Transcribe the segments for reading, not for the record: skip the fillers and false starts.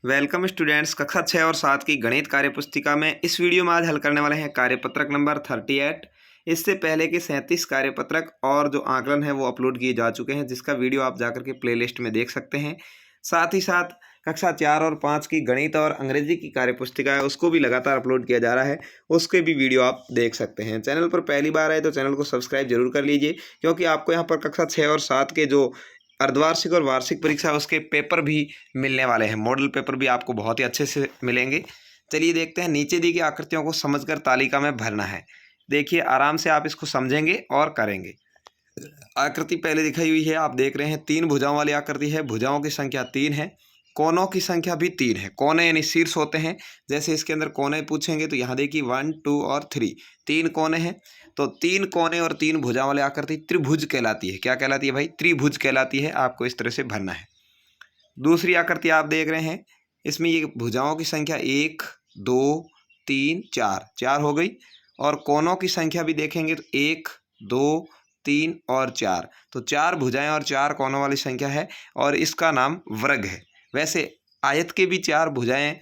Welcome students. कक्षा 6 और 7 की गणित कार्य पुस्तिका में इस वीडियो में आज हल करने वाले हैं कार्यपत्रक नंबर 38। इससे पहले के 37 कार्यपत्रक और जो आकलन है वो अपलोड किए जा चुके हैं, जिसका वीडियो आप जाकर के प्लेलिस्ट में देख सकते हैं। साथ ही साथ कक्षा 4 और 5 की गणित और अंग्रेजी की कार्य पुस्तिका है, उसको भी लगातार अपलोड किया जा रहा है, उसके भी वीडियो आप देख सकते हैं। चैनल पर पहली बार आए तो चैनल को सब्सक्राइब जरूर कर लीजिए, क्योंकि आपको यहाँ पर कक्षा 6 और 7 के जो अर्धवार्षिक और वार्षिक परीक्षा है उसके पेपर भी मिलने वाले हैं। मॉडल पेपर भी आपको बहुत ही अच्छे से मिलेंगे। चलिए देखते हैं। नीचे दी गई आकृतियों को समझकर तालिका में भरना है। देखिए, आराम से आप इसको समझेंगे और करेंगे। आकृति पहले दिखाई हुई है, आप देख रहे हैं। 3 भुजाओं वाली आकृति है। भुजाओं की संख्या 3 है, कोनों की संख्या भी 3 है। कोने यानी शीर्ष होते हैं। जैसे इसके अंदर कोने पूछेंगे तो यहाँ देखिए 1, 2 और 3 3 कोने हैं। तो 3 कोने और 3 भुजा वाली आकृति त्रिभुज कहलाती है। क्या कहलाती है भाई? त्रिभुज कहलाती है। आपको इस तरह से भरना है। दूसरी आकृति आप देख रहे हैं, इसमें ये भुजाओं की संख्या 1, 2, 3, 4 4 हो गई। और कोनों की संख्या भी देखेंगे तो 1, 2, 3 और 4, तो 4 भुजाएं और 4 कोनों वाली संख्या है, और इसका नाम वर्ग है। वैसे आयत के भी 4 भुजाएं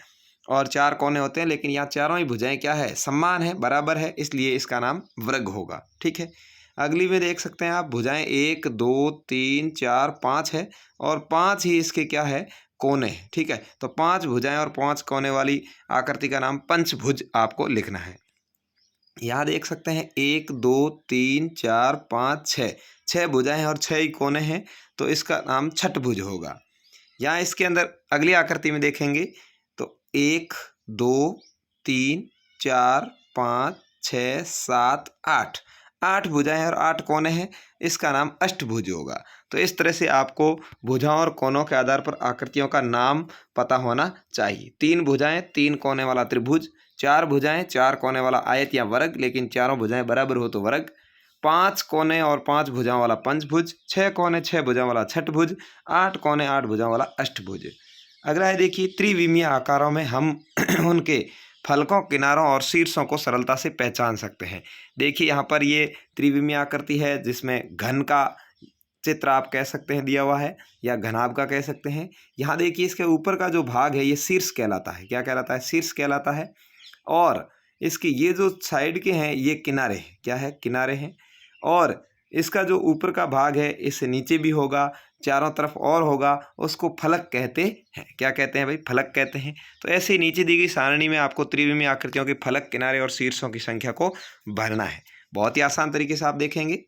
और 4 कोने होते हैं, लेकिन यहाँ चारों ही भुजाएं क्या है? समान है, बराबर है, इसलिए इसका नाम वर्ग होगा। ठीक है। अगली में देख सकते हैं आप, भुजाएं 1, 2, 3, 4, 5 है, और 5 ही इसके क्या है? कोने हैं। ठीक है। तो 5 भुजाएं और 5 कोने वाली आकृति का नाम पंचभुज आपको लिखना है। यहाँ देख सकते हैं 1, 2, 3, 4, 5, 6 6 भुजाएं हैं और 6 ही कोने हैं, तो इसका नाम छठभुज होगा। यहाँ इसके अंदर अगली आकृति में देखेंगे तो 1, 2, 3, 4, 5, 6, 7, 8 8 भुजाएं हैं और 8 कोने हैं, इसका नाम अष्टभुज होगा। तो इस तरह से आपको भुजाओं और कोनों के आधार पर आकृतियों का नाम पता होना चाहिए। 3 भुजाएं 3 कोने वाला त्रिभुज, 4 भुजाएं 4 कोने वाला आयत या वर्ग, लेकिन चारों भुजाएं बराबर हो तो वर्ग, 5 कोने और 5 भुजाओं वाला पंचभुज, 6 कोने 6 भुजाओं वाला छठभुज, 8 कोने 8 भुजाओं वाला अष्टभुज। अगला है देखिए, त्रिविमीय आकारों में हम उनके फलकों, किनारों और शीर्षों को सरलता से पहचान सकते हैं। देखिए यहाँ पर ये त्रिविमीय आकृति है, जिसमें घन का चित्र आप कह सकते हैं दिया हुआ है, या घनाभ का कह सकते हैं। यहाँ देखिए इसके ऊपर का जो भाग है ये शीर्ष कहलाता है। क्या कहलाता है? शीर्ष कहलाता है। और इसके ये जो साइड के हैं ये किनारे हैं। क्या है? किनारे हैं। और इसका जो ऊपर का भाग है इससे नीचे भी होगा, चारों तरफ और होगा, उसको फलक कहते हैं। क्या कहते हैं भाई? फलक कहते हैं। तो ऐसे ही नीचे दी गई सारणी में आपको त्रिविमीय आकृतियों के फलक, किनारे और शीर्षों की संख्या को भरना है। बहुत ही आसान तरीके से आप देखेंगे।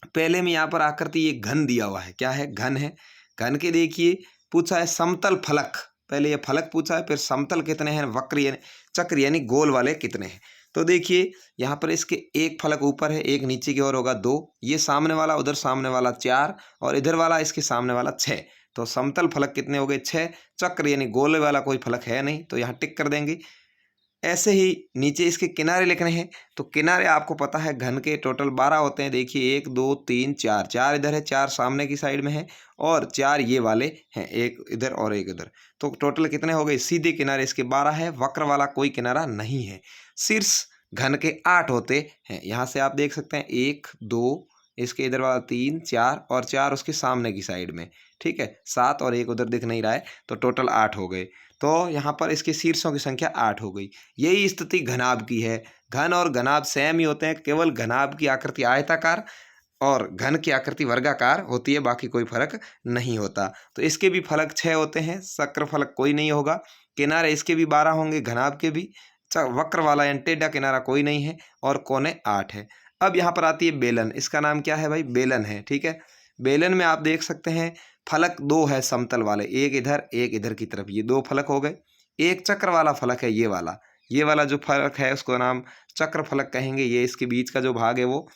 पहले में यहाँ पर आकृति ये घन दिया हुआ है। क्या है? घन है। घन के देखिए पूछा है समतल फलक। पहले ये फलक पूछा है, फिर समतल कितने हैं, वक्र यानी चक्र यानी गोल वाले कितने हैं। तो देखिए यहाँ पर इसके एक फलक ऊपर है, एक नीचे की ओर होगा 2, ये सामने वाला, उधर सामने वाला 4, और इधर वाला इसके सामने वाला 6। तो समतल फलक कितने हो गए? 6। चक्र यानी गोल वाला कोई फलक है नहीं, तो यहाँ टिक कर देंगे। ऐसे ही नीचे इसके किनारे लिखने हैं। तो किनारे आपको पता है घन के टोटल 12 होते हैं। देखिए 1, 2, 3, 4 4 इधर है, 4 सामने की साइड में है, और 4 ये वाले हैं, एक इधर और एक इधर। तो टोटल कितने हो गए? सीधे किनारे इसके 12 है, वक्र वाला कोई किनारा नहीं है। शीर्ष घन के 8 होते हैं। यहाँ से आप देख सकते हैं 1, 2, इसके इधर वाला 3, 4 और 4 उसके सामने की साइड में। ठीक है। 7 और 1 उधर दिख नहीं रहा है, तो टोटल 8 हो गए। तो यहाँ पर इसके शीर्षों की संख्या 8 हो गई। यही स्थिति घनाभ की है। घन और घनाभ सेम ही होते हैं, केवल घनाभ की आकृति आयताकार और घन की आकृति वर्गाकार होती है, बाकी कोई फर्क नहीं होता। तो इसके भी फलक 6 होते हैं, चक्र फलक कोई नहीं होगा। किनारे इसके भी 12 होंगे, घनाभ के भी। वक्र वाला यानी टेढ़ा किनारा कोई नहीं है, और कोने 8 है। अब यहाँ पर आती है बेलन। इसका नाम क्या है भाई? बेलन है। ठीक है। बेलन में आप देख सकते हैं फलक 2 है समतल वाले, एक इधर की तरफ, ये 2 फलक हो गए। एक चक्र वाला फलक है ये वाला जो फलक है उसको नाम चक्र फलक कहेंगे। ये इसके बीच का जो भाग है वो।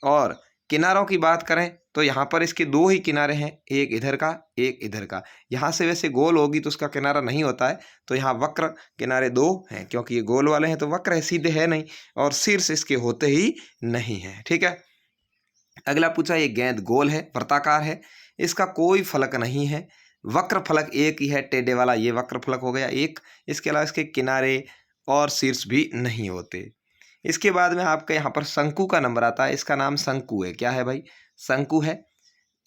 और किनारों की बात करें तो यहाँ पर इसके 2 ही किनारे हैं, एक इधर का एक इधर का। यहाँ से वैसे गोल होगी तो उसका किनारा नहीं होता है, तो यहाँ वक्र किनारे 2 हैं, क्योंकि ये गोल वाले हैं तो वक्र है, सीधे है नहीं, और शीर्ष इसके होते ही नहीं है। ठीक है। अगला पूछा, ये गेंद गोल है, वृत्ताकार है, इसका कोई फलक नहीं है। वक्र फलक एक ही है, टेढ़े वाला, ये वक्र फलक हो गया एक। इसके अलावा इसके किनारे और शीर्ष भी नहीं होते। इसके बाद में आपका यहाँ पर शंकु का नंबर आता है। इसका नाम शंकु है। क्या है भाई? शंकु है।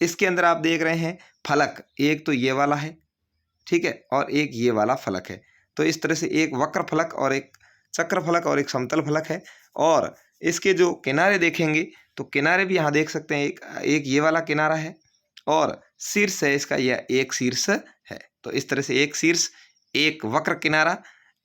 इसके अंदर आप देख रहे हैं फलक, एक तो ये वाला है, ठीक है, और एक ये वाला फलक है। तो इस तरह से एक वक्र फलक और एक चक्र फलक और एक समतल फलक है। और इसके जो किनारे देखेंगे तो किनारे भी यहाँ देख सकते हैं, एक ये वाला किनारा है और शीर्ष है इसका, यह एक शीर्ष है। तो इस तरह से एक शीर्ष, एक वक्र किनारा,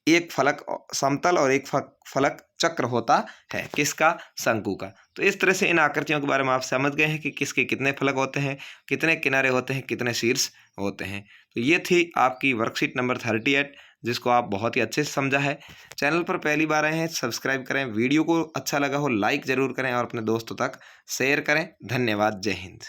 एक फलक समतल और एक फलक चक्र होता है किसका, शंकु का। तो इस तरह से इन आकृतियों के बारे में आप समझ गए हैं कि किसके कितने फलक होते हैं, कितने किनारे होते हैं, कितने शीर्ष होते हैं। तो ये थी आपकी वर्कशीट नंबर 38, जिसको आप बहुत ही अच्छे से समझा है। चैनल पर पहली बार आए हैं सब्सक्राइब करें, वीडियो को अच्छा लगा हो लाइक ज़रूर करें और अपने दोस्तों तक शेयर करें। धन्यवाद, जय हिंद।